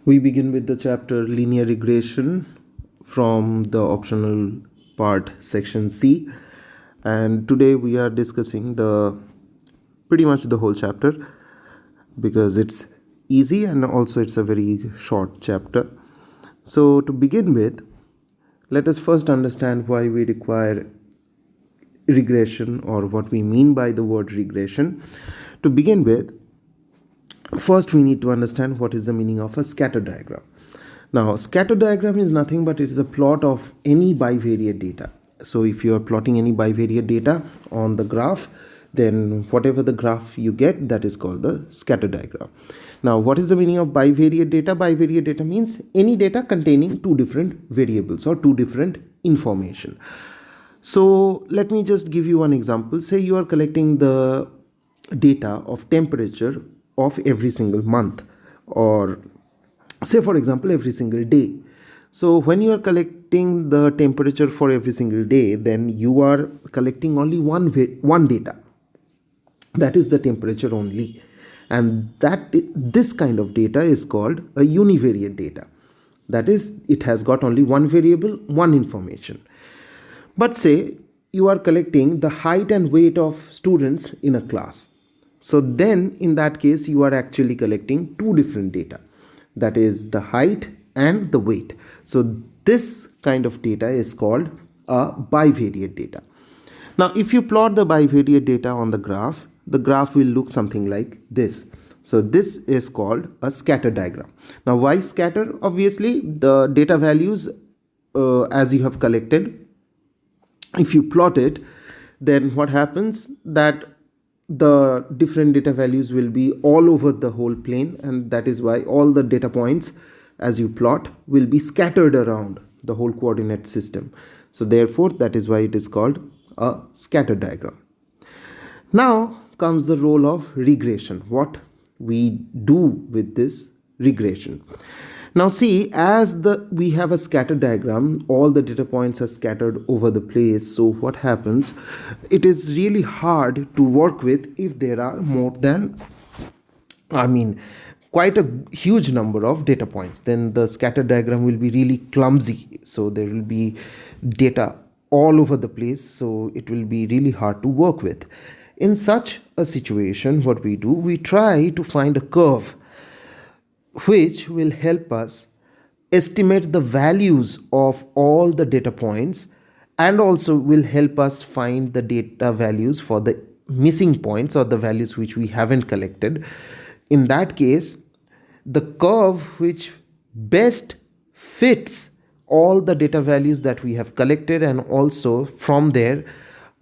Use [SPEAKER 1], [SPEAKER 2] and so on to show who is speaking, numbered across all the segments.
[SPEAKER 1] We begin with the chapter linear regression from the optional part section C, and today we are discussing the pretty much the whole chapter because it's easy and also it's a very short chapter. So to begin with, let us first understand why we require regression or what we mean by the word regression. To begin with, first we need to understand what is the meaning of a scatter diagram. Now, scatter diagram is nothing but it is a plot of any bivariate data. So if you are plotting any bivariate data on the graph, then whatever the graph you get, that is called the scatter diagram. Now, what is the meaning of bivariate data? Bivariate data means any data containing two different variables or two different information. So let me just give you one example. Say you are collecting the data of temperature of every single month, or say for example every single day. So when you are collecting the temperature for every single day, then you are collecting only one data, that is the temperature only, and this kind of data is called a univariate data. That is, it has got only one variable, one information. But say you are collecting the height and weight of students in a class. So then in that case you are actually collecting two different data, that is the height and the weight. So this kind of data is called a bivariate data. Now if you plot the bivariate data on the graph will look something like this. So this is called a scatter diagram. Now why scatter? Obviously the data values as you have collected, if you plot it, then what happens that the different data values will be all over the whole plane, and that is why all the data points as you plot will be scattered around the whole coordinate system. So therefore that is why it is called a scatter diagram. Now comes the role of regression, what we do with this regression. Now see, as we have a scatter diagram, all the data points are scattered over the place. So what happens, it is really hard to work with if there are more than, quite a huge number of data points. Then the scatter diagram will be really clumsy. So there will be data all over the place. So it will be really hard to work with. In such a situation, what we do, we try to find a curve which will help us estimate the values of all the data points, and also will help us find the data values for the missing points or the values which we haven't collected. In that case, the curve which best fits all the data values that we have collected, and also from there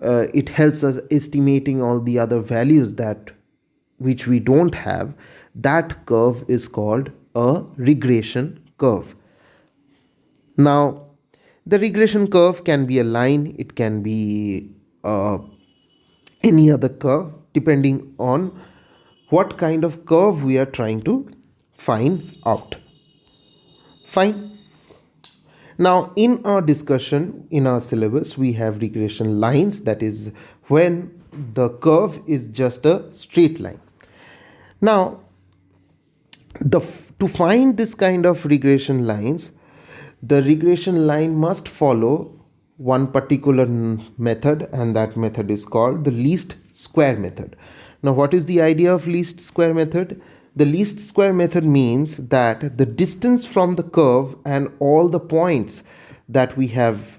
[SPEAKER 1] it helps us estimating all the other values that which we don't have. That curve is called a regression curve. Now, the regression curve can be a line, it can be any other curve, depending on what kind of curve we are trying to find out. Fine. Now, in our discussion, in our syllabus, we have regression lines, that is when the curve is just a straight line. Now, to find this kind of regression lines, the regression line must follow one particular method, and that method is called the least square method. Now what is the idea of least square method? The least square method means that the distance from the curve and all the points that we have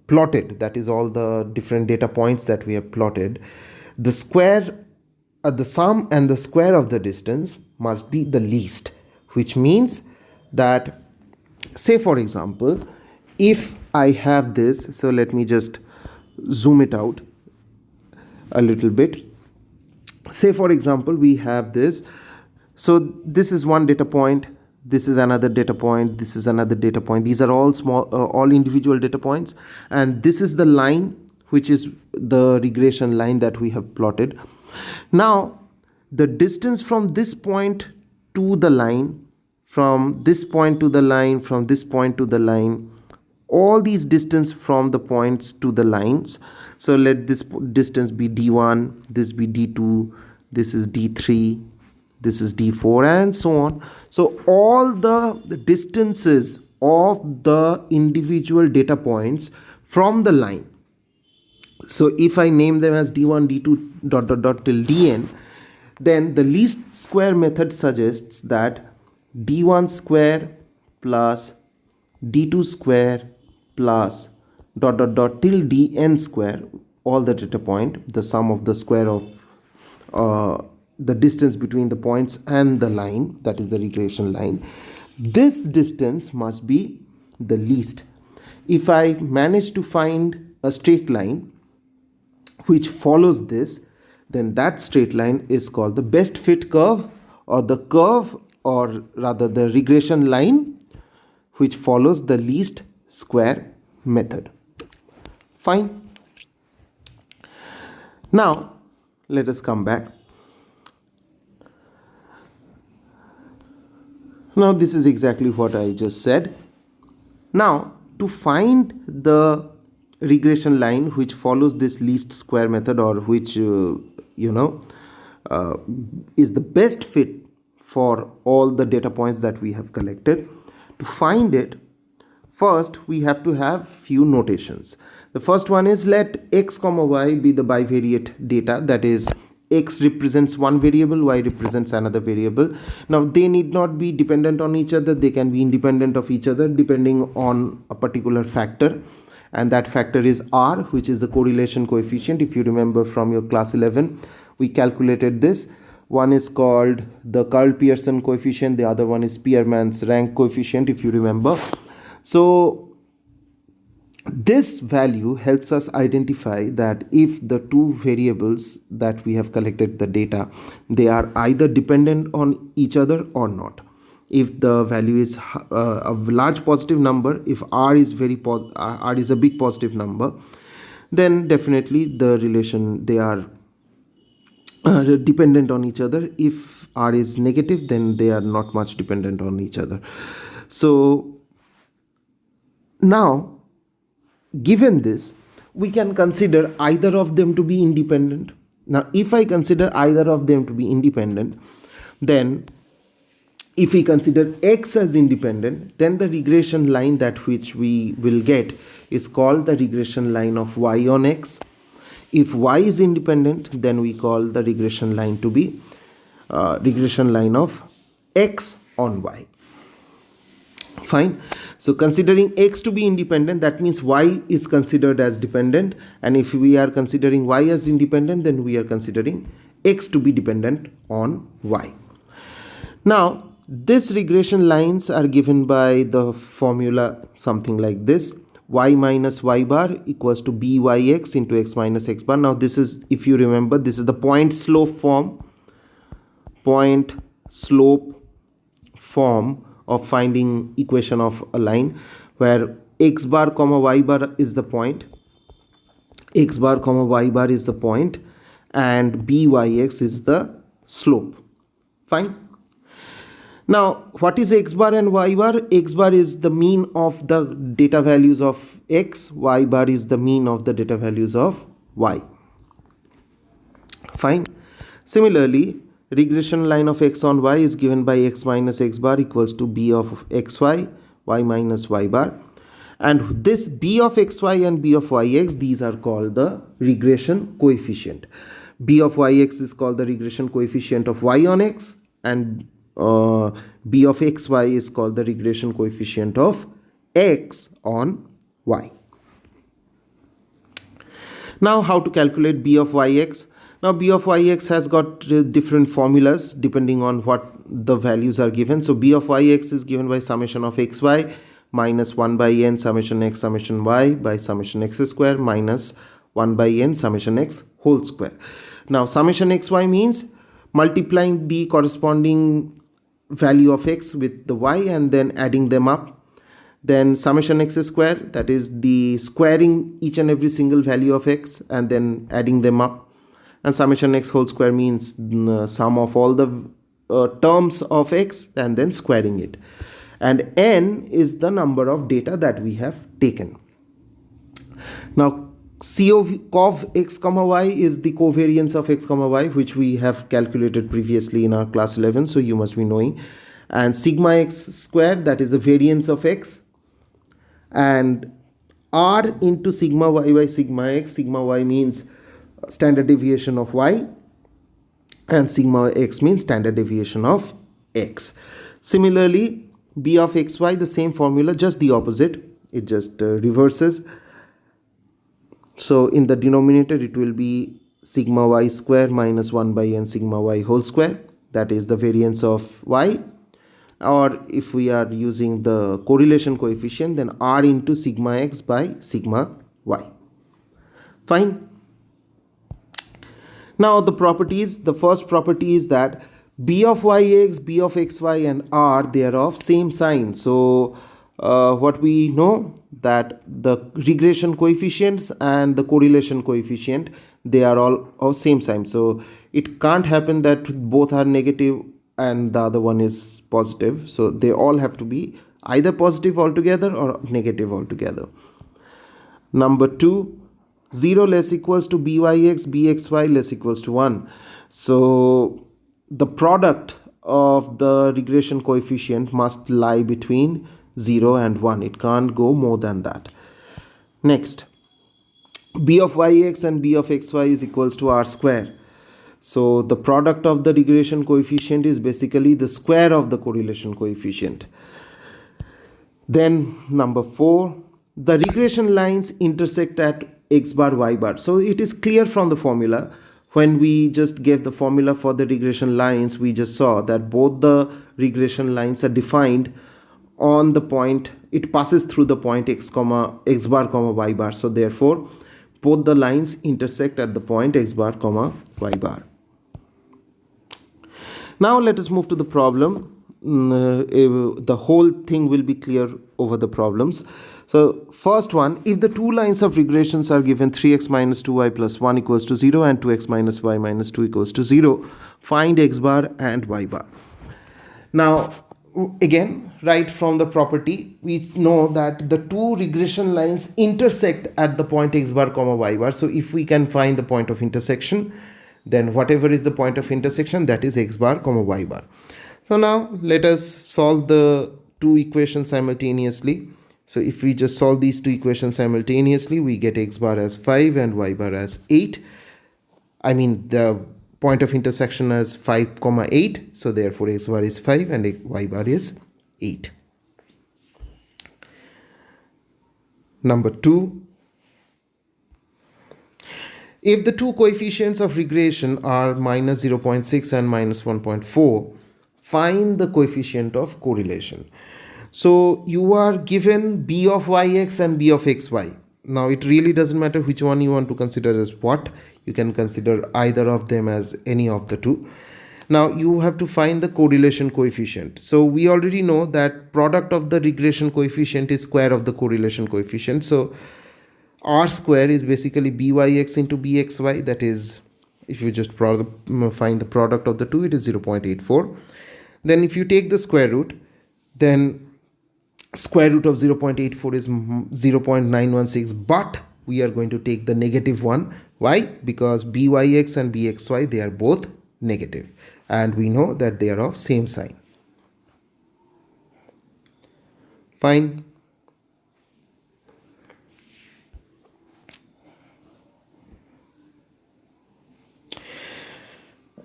[SPEAKER 1] plotted, that is all the different data points that we have plotted, the square, the sum and the square of the distance must be the least, which means that, say for example, if I have this, so let me just zoom it out a little bit. Say for example we have this, so this is one data point, this is another data point, this is another data point, these are all small all individual data points, and this is the line which is the regression line that we have plotted. Now the distance from this point to the line, from this point to the line, from this point to the line, all these distance from the points to the lines, so let this distance be d1, this be d2, this is d3, this is d4, and so on. So all the distances of the individual data points from the line, so if I name them as d1, d2, dot dot dot till dn, then the least square method suggests that d1 square plus d2 square plus dot dot dot till dn square, all the data point, the sum of the square of the distance between the points and the line, that is the regression line. This distance must be the least. If I manage to find a straight line which follows this, then that straight line is called the best fit curve, or the curve, or rather the regression line which follows the least square method. Fine. Now let us come back. Now this is exactly what I just said. Now to find the regression line which follows this least square method, or which is the best fit for all the data points that we have collected, to find it, first we have to have few notations. The first one is, let x comma y be the bivariate data, that is x represents one variable, y represents another variable. Now they need not be dependent on each other, they can be independent of each other depending on a particular factor, and that factor is r, which is the correlation coefficient. If you remember from your class 11, we calculated this. One is called the Karl-Pearson coefficient, the other one is Spearman's rank coefficient, if you remember. So this value helps us identify that if the two variables that we have collected the data, they are either dependent on each other or not. If the value is a large positive number, if r is r is a big positive number, then definitely the relation, they are dependent on each other. If r is negative, then they are not much dependent on each other. So now, given this, we can consider either of them to be independent. Now if I consider either of them to be independent, then if we consider x as independent, then the regression line that which we will get is called the regression line of y on x. If y is independent, then we call the regression line to be regression line of x on y. Fine. So considering x to be independent, that means y is considered as dependent, and if we are considering y as independent, then we are considering x to be dependent on y. Now these regression lines are given by the formula something like this: y minus y bar equals to byx into x minus x bar. Now this is, if you remember, this is the point slope form of finding equation of a line, where x bar comma y bar is the point, x bar comma y bar is the point, and byx is the slope. Fine. Now what is x bar and y bar? X bar is the mean of the data values of x, y bar is the mean of the data values of y. Fine. Similarly, regression line of x on y is given by x minus x bar equals to b of xy, y minus y bar, and this b of xy and b of yx, these are called the regression coefficient. B of yx is called the regression coefficient of y on x, and b of xy is called the regression coefficient of x on y. Now how to calculate b of yx? Now b of yx has got different formulas depending on what the values are given. So b of yx is given by summation of xy minus 1 by n summation x summation y by summation x square minus 1 by n summation x whole square. Now summation xy means multiplying the corresponding value of x with the y and then adding them up. Then summation x square, that is the squaring each and every single value of x and then adding them up. And summation x whole square means sum of all the terms of x and then squaring it. And n is the number of data that we have taken. Now Cov x comma y is the covariance of x comma y, which we have calculated previously in our class 11, so you must be knowing. And sigma x squared, that is the variance of x, and r into sigma y by sigma y means standard deviation of y, and sigma x means standard deviation of x. Similarly, b of xy, the same formula, just the opposite, it just reverses. So in the denominator it will be sigma y square minus 1 by n sigma y whole square, that is the variance of y. Or if we are using the correlation coefficient, then r into sigma x by sigma y. Fine. Now the properties, the first property is that b of yx, b of xy and r, they are of same sign. So what we know, that the regression coefficients and the correlation coefficient, they are all of same sign. So it can't happen that both are negative and the other one is positive. So they all have to be either positive altogether or negative altogether. Number 2, 0 less equals to byx, bxy less equals to 1. So the product of the regression coefficient must lie between 0 and 1. It can't go more than that. Next, b of yx and b of xy is equals to r square. So the product of the regression coefficient is basically the square of the correlation coefficient. Then number 4, the regression lines intersect at x bar y bar. So it is clear from the formula. When we just gave the formula for the regression lines, we just saw that both the regression lines are defined on the point, it passes through the point x bar comma y bar. So therefore both the lines intersect at the point x bar comma y bar. Now let us move to the problem. The whole thing will be clear over the problems. So first one, if the two lines of regressions are given 3x minus 2y plus 1 equals to 0 and 2x minus y minus 2 equals to 0, find x bar and y bar. Now again, right from the property, we know that the two regression lines intersect at the point x bar comma y bar. So if we can find the point of intersection, then whatever is the point of intersection, that is x bar comma y bar. So now let us solve the two equations simultaneously. So if we just solve these two equations simultaneously, we get x bar as 5 and y bar as 8. I mean the point of intersection as 5 comma 8. So therefore x bar is 5 and y bar is 8. Number 2. If the two coefficients of regression are minus 0.6 and minus 1.4, find the coefficient of correlation. So you are given b of yx and b of xy. Now it really doesn't matter which one you want to consider as what. You can consider either of them as any of the two. Now you have to find the correlation coefficient. So we already know that product of the regression coefficient is square of the correlation coefficient. So r square is basically byx into bxy. That is, if you just find the product of the two, it is 0.84. Then if you take the square root, then square root of 0.84 is 0.916, but we are going to take the negative one. Why? Because byx and bxy, they are both negative, and we know that they are of same sign. Fine.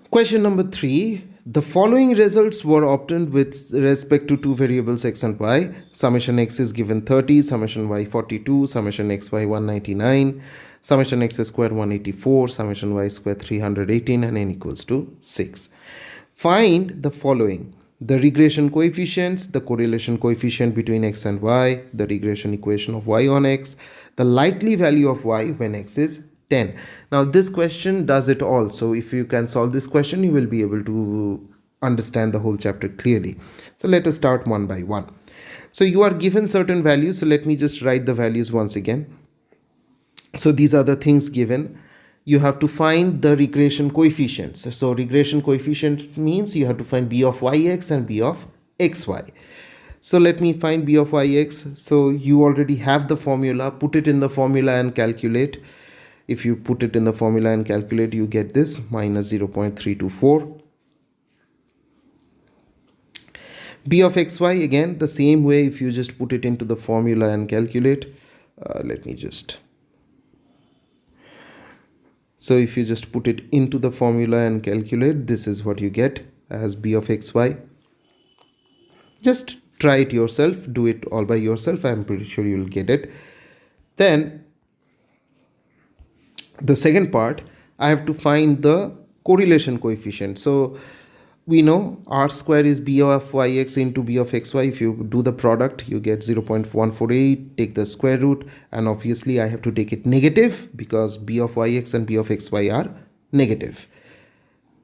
[SPEAKER 1] Question number 3. The following results were obtained with respect to two variables x and y. Summation x is given 30, summation y 42, summation xy 199, summation x square 184, summation y square 318, and n equals to 6. Find the following: the regression coefficients, the correlation coefficient between x and y, the regression equation of y on x, the likely value of y when x is 10. Now this question does it all. So if you can solve this question, you will be able to understand the whole chapter clearly. So let us start one by one. So you are given certain values. So let me just write the values once again. So these are the things given. You have to find the regression coefficients. So regression coefficient means you have to find b of yx and b of xy. So let me find b of yx. So you already have the formula. Put it in the formula and calculate. If you put it in the formula and calculate, you get this minus 0.324. B of xy, again the same way. If you just put it into the formula and calculate, so if you just put it into the formula and calculate, this is what you get as B of xy. Just try it yourself, do it all by yourself. I'm pretty sure you'll get it. Then the second part, I have to find the correlation coefficient. So we know r square is b of yx into b of xy. If you do the product, you get 0.148, take the square root, and obviously I have to take it negative because b of yx and b of xy are negative.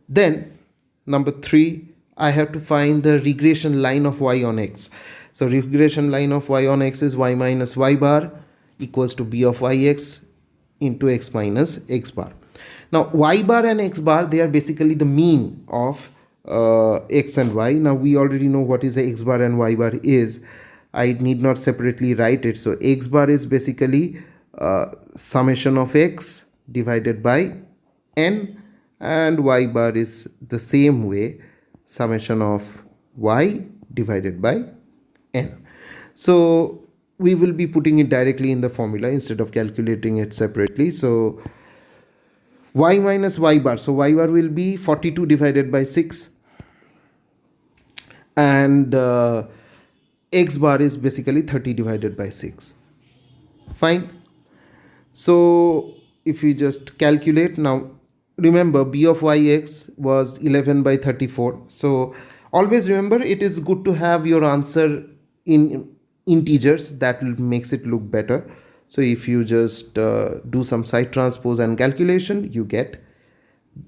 [SPEAKER 1] Then number 3, I have to find the regression line of y on x. So regression line of y on x is y minus y bar equals to b of yx into x minus x bar. Now y bar and x bar, they are basically the mean of x and y. Now we already know what is the x bar and y bar is. I need not separately write it. So x bar is basically summation of x divided by n, and y bar is the same way, summation of y divided by n. So we will be putting it directly in the formula instead of calculating it separately. So y minus y bar, so y bar will be 42 divided by 6, and x bar is basically 30 divided by 6. Fine. So if we just calculate now, remember b of yx was 11 by 34. So always remember, it is good to have your answer in integers. That makes it look better. So if you just do some side transpose and calculation, you get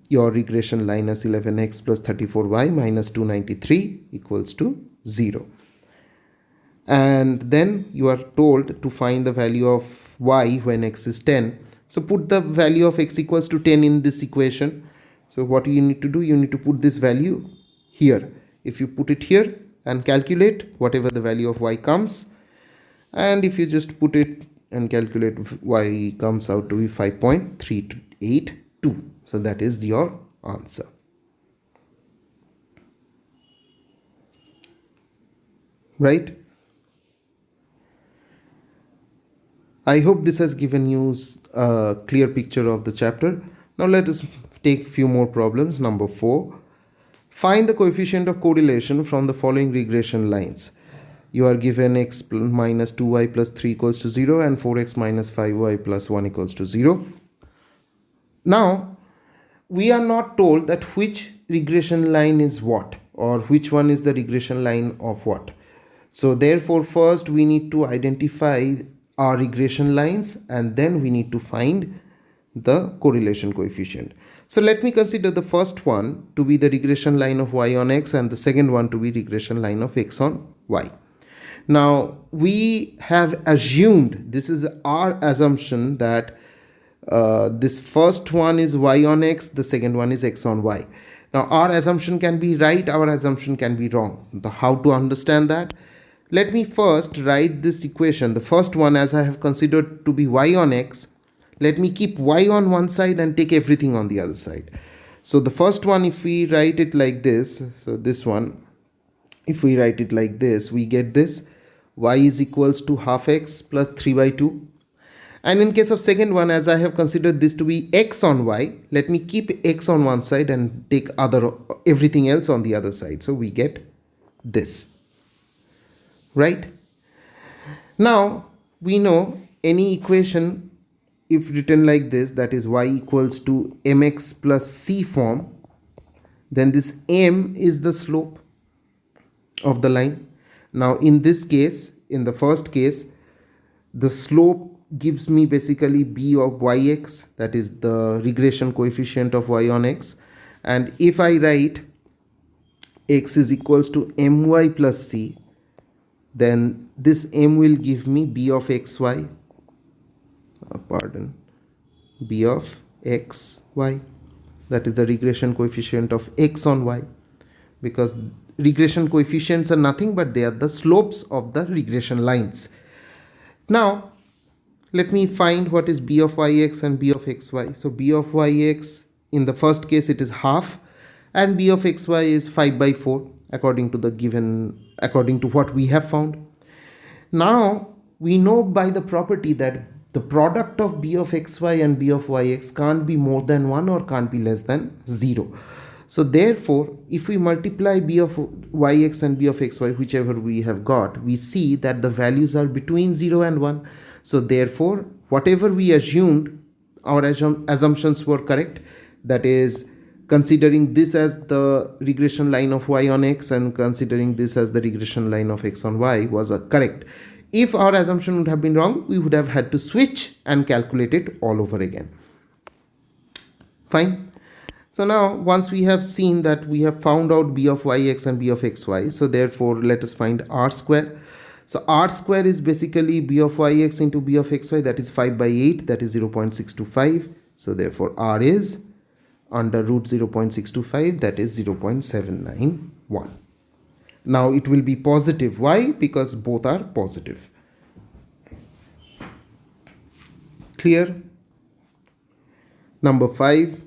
[SPEAKER 1] your regression line as 11x plus 34y minus 293 equals to 0. And then you are told to find the value of y when x is 10. So put the value of x equals to 10 in this equation. So what you need to do, you need to put this value here. If you put it here and calculate, whatever the value of y comes, and if you just put it and calculate, y comes out to be 5.382. So that is your answer. Right? I hope this has given you a clear picture of the chapter. Now let us take a few more problems. Number 4. Find the coefficient of correlation from the following regression lines. You are given x minus 2y plus 3 equals to 0 and 4x minus 5y plus 1 equals to 0. Now, we are not told that which regression line is what, or which one is the regression line of what. So therefore, first we need to identify our regression lines, and then we need to find the correlation coefficient. So let me consider the first one to be the regression line of y on x and the second one to be regression line of x on y. Now we have assumed, this is our assumption, that this first one is y on x, the second one is x on y. Now our assumption can be right, our assumption can be wrong. How to understand that? Let me first write this equation. The first one, as I have considered to be y on x, let me keep y on one side and take everything on the other side. So the first one, if we write it like this, so this one, if we write it like this, we get this y is equals to half x plus 3 by 2. And in case of second one, as I have considered this to be x on y, let me keep x on one side and take everything else on the other side. So we get this. Right? Now we know any equation, if written like this, that is y equals to mx plus c form, then this m is the slope of the line. Now in this case, in the first case, the slope gives me basically b of yx, that is the regression coefficient of y on x. And if I write x is equals to my plus c, then this m will give me b of xy, b of xy, that is the regression coefficient of x on y, because regression coefficients are nothing but they are the slopes of the regression lines. Now let me find what is b of yx and b of xy. So b of yx, in the first case it is half, and b of xy is 5 by 4 according to what we have found. Now we know by the property that the product of b of xy and b of yx can't be more than 1 or can't be less than 0. So therefore, if we multiply b of yx and b of xy, whichever we have got, we see that the values are between 0 and 1. So therefore, whatever we assumed, our assumptions were correct. That is, considering this as the regression line of y on x and considering this as the regression line of x on y was correct. If our assumption would have been wrong, we would have had to switch and calculate it all over again. Fine. So now, once we have seen that we have found out b of yx and b of xy, so therefore let us find r square. So r square is basically b of yx into b of xy, that is 5 by 8, that is 0.625. So therefore r is under root 0.625, that is 0.791. Now it will be positive. Why? Because both are positive. Clear? Number 5.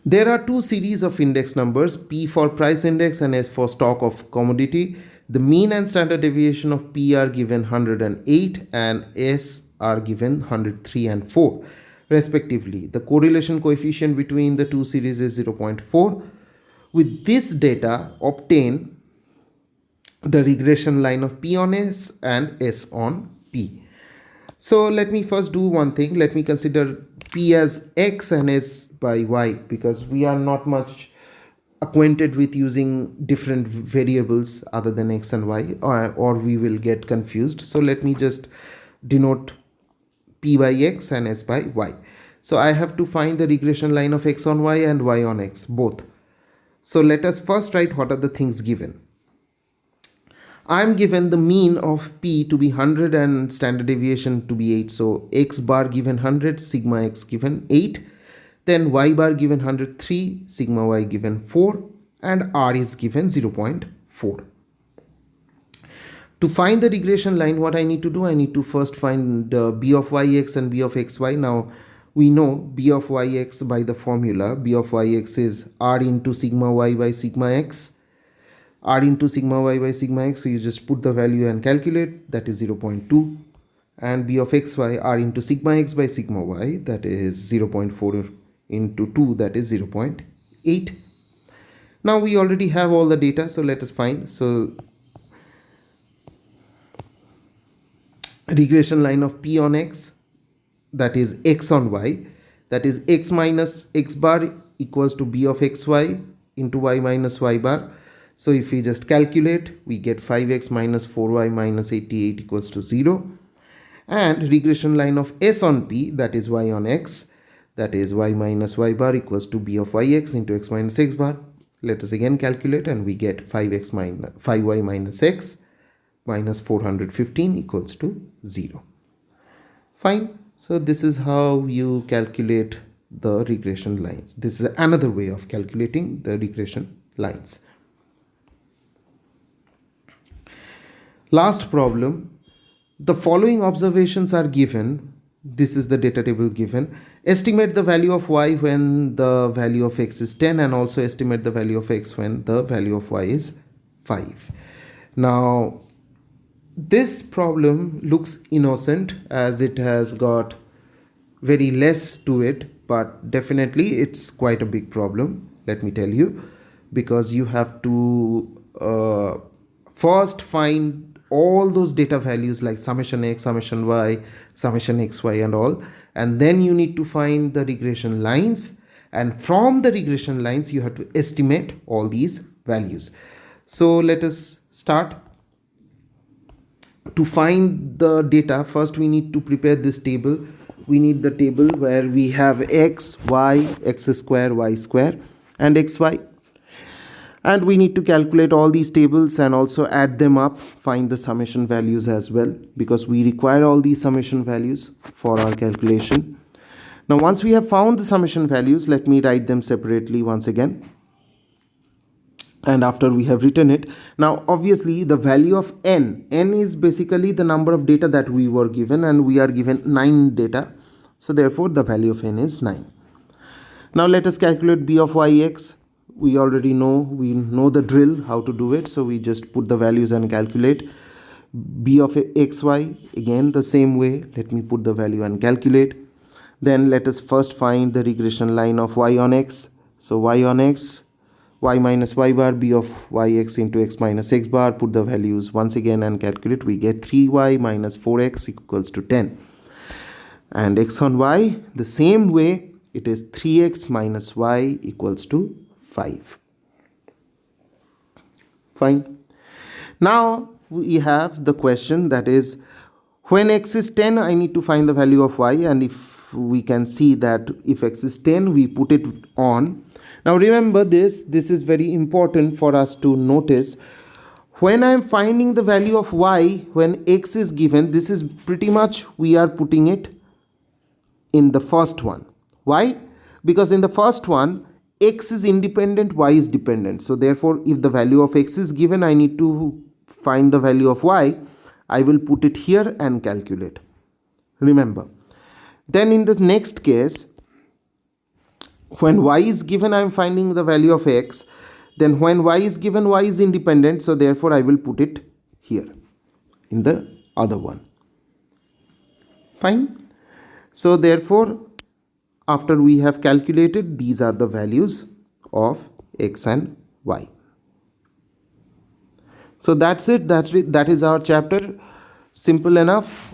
[SPEAKER 1] There are two series of index numbers, P for price index and S for stock of commodity. The mean and standard deviation of P are given 108 and S are given 103 and 4 respectively. The correlation coefficient between the two series is 0.4. With this data, obtain the regression line of P on S and S on P. So let me first do one thing. Let me consider P as X and S by Y, because we are not much acquainted with using different variables other than X and Y, or we will get confused. So let me just denote P by X and S by Y. So I have to find the regression line of X on Y and Y on X, both. So let us first write what are the things given. I am given the mean of P to be 100 and standard deviation to be 8. So X bar given 100, sigma X given 8. Then Y bar given 103, sigma Y given 4. And R is given 0.4. To find the regression line, what I need to do, I need to first find B of Yx and B of Xy. Now we know B of Yx by the formula. B of Yx is R into sigma Y by sigma X. R into sigma Y by sigma X, so you just put the value and calculate, that is 0.2. And B of Xy, R into sigma X by sigma Y, that is 0.4 into 2, that is 0.8. Now we already have all the data, so let us find. So regression line of P on X, that is X on Y, that is X minus X bar equals to B of Xy into Y minus Y bar. So if we just calculate, we get 5x minus 4y minus 88 equals to 0. And regression line of S on P, that is Y on X, that is Y minus Y bar equals to B of Yx into X minus X bar. Let us again calculate, and we get 5y minus X minus 415 equals to 0. Fine. So this is how you calculate the regression lines. This is another way of calculating the regression lines. Last problem, the following observations are given. This is the data table given. Estimate the value of y when the value of x is 10 and also estimate the value of x when the value of y is 5. Now, this problem looks innocent as it has got very less to it, but definitely it's quite a big problem, let me tell you, because you have to first find all those data values like summation x, summation y, summation xy and all, and then you need to find the regression lines, and from the regression lines you have to estimate all these values. So let us start. To find the data, first we need to prepare this table. We need the table where we have x, y, x square, y square and xy. And we need to calculate all these tables and also add them up, find the summation values as well, because we require all these summation values for our calculation. Now, once we have found the summation values, let me write them separately once again. and after we have written it, now obviously the value of n is basically the number of data that we were given, and we are given 9 data, so therefore the value of n is 9. Now let us calculate b of yx. We already know, we know the drill how to do it, so we just put the values and calculate. B of xy, again the same way, let me put the value and calculate. Then let us first find the regression line of y on x. So y on x, y minus y bar, b of yx into x minus x bar, put the values once again and calculate. We get 3y minus 4x equals to 10. And x on y, the same way, it is 3x minus y equals to 5. Fine. Now we have the question, that is, when x is 10, I need to find the value of y, and if we can see that if x is 10, we put it on. Now remember this is very important for us to notice. When I am finding the value of y, when x is given, this is pretty much we are putting it in the first one. Why? Because in the first one, x is independent, y is dependent. So therefore, if the value of x is given, I need to find the value of y. I will put it here and calculate. Remember. Then in the next case, when y is given, I am finding the value of x. Then when y is given, y is independent. So therefore, I will put it here in the other one. Fine. So therefore, after we have calculated, these are the values of x and y. So that's it. That is our chapter. Simple enough.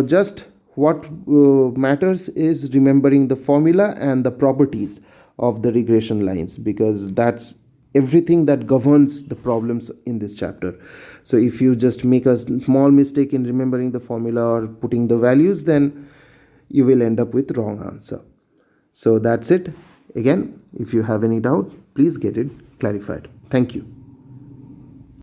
[SPEAKER 1] Just what matters is remembering the formula and the properties of the regression lines, because that's everything that governs the problems in this chapter. So if you just make a small mistake in remembering the formula or putting the values, then you will end up with wrong answer. So that's it. Again, if you have any doubt, please get it clarified. Thank you.